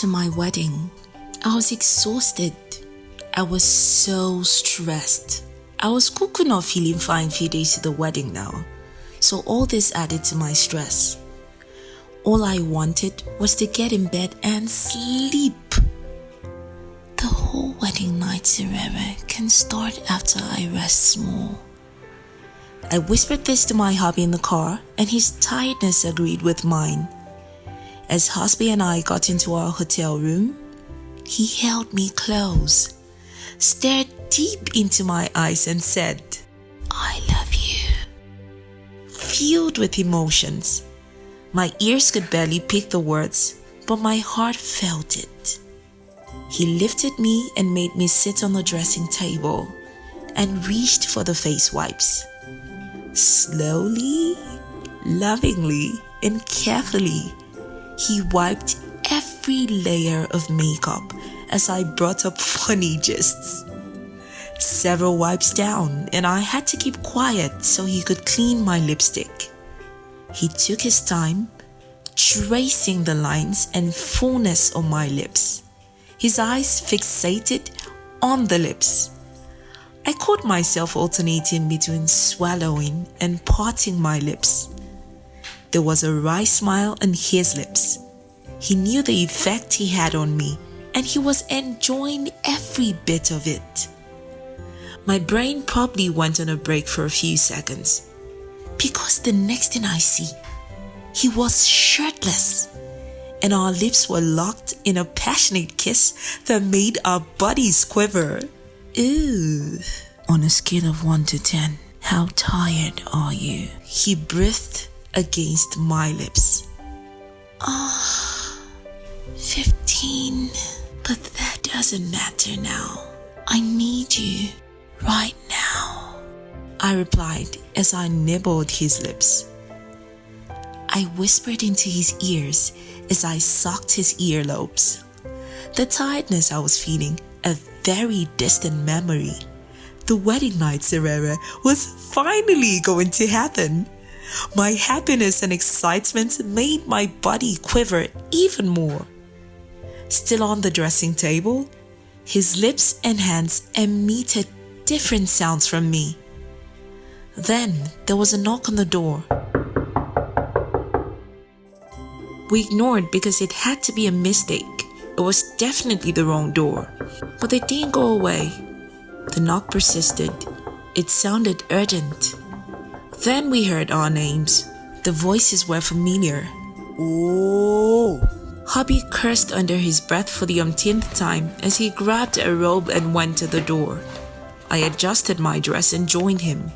to my wedding, I was exhausted. I was so stressed. I was cuckoo not feeling fine few days to the wedding now, so all this added to my stress. All I wanted was to get in bed and sleep. The whole wedding night Serere can start after I rest small. I whispered this to my hubby in the car, and his tiredness agreed with mine. As hubby and I got into our hotel room, he held me close, stared deep into my eyes and said, "I love you." Filled with emotions, my ears could barely pick the words, but my heart felt it. He lifted me and made me sit on the dressing table and reached for the face wipes. Slowly, lovingly, and carefully, he wiped every layer of makeup as I brought up funny gists. Several wipes down, and I had to keep quiet so he could clean my lipstick. He took his time, tracing the lines and fullness of my lips, his eyes fixated on the lips. I caught myself alternating between swallowing and parting my lips. There was a wry smile on his lips. He knew the effect he had on me, and he was enjoying every bit of it. My brain probably went on a break for a few seconds, because the next thing I see, he was shirtless, and our lips were locked in a passionate kiss that made our bodies quiver. Ew. On a scale of 1 to 10, how tired are you? He breathed against my lips. 15. But that doesn't matter now. I need you right now, I replied as I nibbled his lips. I whispered into his ears as I sucked his earlobes. The tiredness I was feeling, a very distant memory. The wedding night, Serere, was finally going to happen. My happiness and excitement made my body quiver even more. Still on the dressing table, his lips and hands emitted different sounds from me. Then there was a knock on the door. We ignored because it had to be a mistake. It was definitely the wrong door. But it didn't go away. The knock persisted. It sounded urgent. Then we heard our names. The voices were familiar. Oh! Hubby cursed under his breath for the umpteenth time as he grabbed a robe and went to the door. I adjusted my dress and joined him.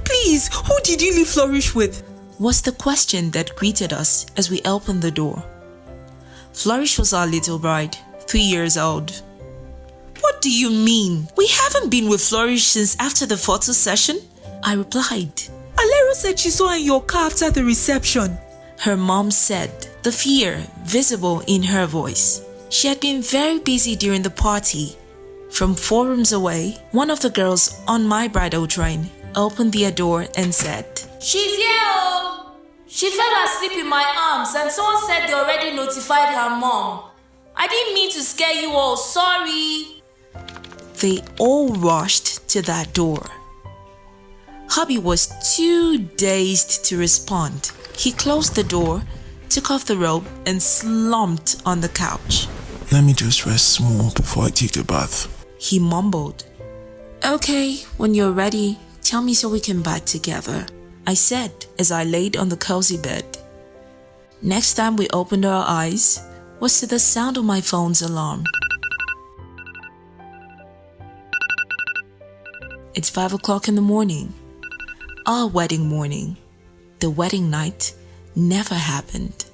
"Please, who did you leave Flourish with?" was the question that greeted us as we opened the door. Flourish was our little bride, 3 years old. "What do you mean? We haven't been with Flourish since after the photo session," I replied. "Alero said she saw her in your car after the reception," her mom said, the fear visible in her voice. She had been very busy during the party. From 4 rooms away, one of the girls on my bridal train opened their door and said, "She's here, oh! She fell asleep in my arms and someone said they already notified her mom. I didn't mean to scare you all, sorry." They all rushed to that door. Hubby was too dazed to respond. He closed the door, took off the robe, and slumped on the couch. "Let me just rest small before I take a bath," he mumbled. "Okay, when you're ready, tell me so we can bed together," I said as I laid on the cozy bed. Next time we opened our eyes was to the sound of my phone's alarm. It's 5 o'clock in the morning. Our wedding morning. The wedding night never happened.